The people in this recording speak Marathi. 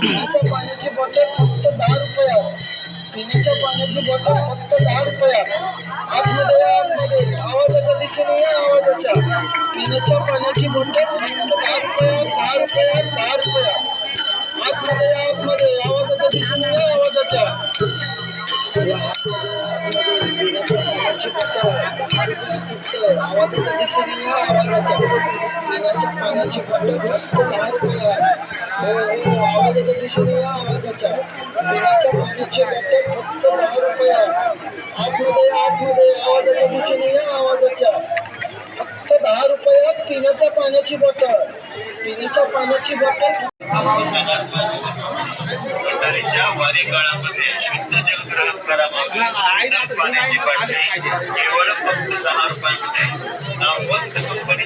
पिण्याच्या पाण्याची बॉटल फक्त 10 रुपयात. पिण्याच्या पाण्याची बॉटल फक्त 10 रुपयात. आतमध्ये या, आतमध्ये आवाजाच्या दिशेने या, आवाजाच्या. पिण्याच्या पाण्याची बॉटल फक्त 10 रुपयात, 10 रुपयात, 10 रुपयात. आतमध्ये या, आतमध्ये आवाजाच्या दिशेने या, आवाजाच्या. पिण्याच्या पाण्याची बॉटल 10 रुपयात फक्त. आवाजाच्या दिशेने या, आवाजाच्या. पिण्याच्या पाण्याची बॉटल फक्त 10 रुपयात. हो हो, आवाजाच्या दिशेने या, आवाजाच्या. पिण्याच्या पाण्याची बॉटल फक्त 10 रुपयात. आतमध्ये या, आतमध्ये आवाजाच्या दिशेने या, आवाजाच्या. फक्त 10 रुपयात पिण्याच्या पाण्याची बॉटल. पिण्याच्या पाण्याची बॉटल. म्हातारीच्या वारी काळामध्ये शुद्ध जल ग्रहण करावं. पाण्याची बाटली केवळ फक्त 10 रुपयांमध्ये नामवंत कंपनी.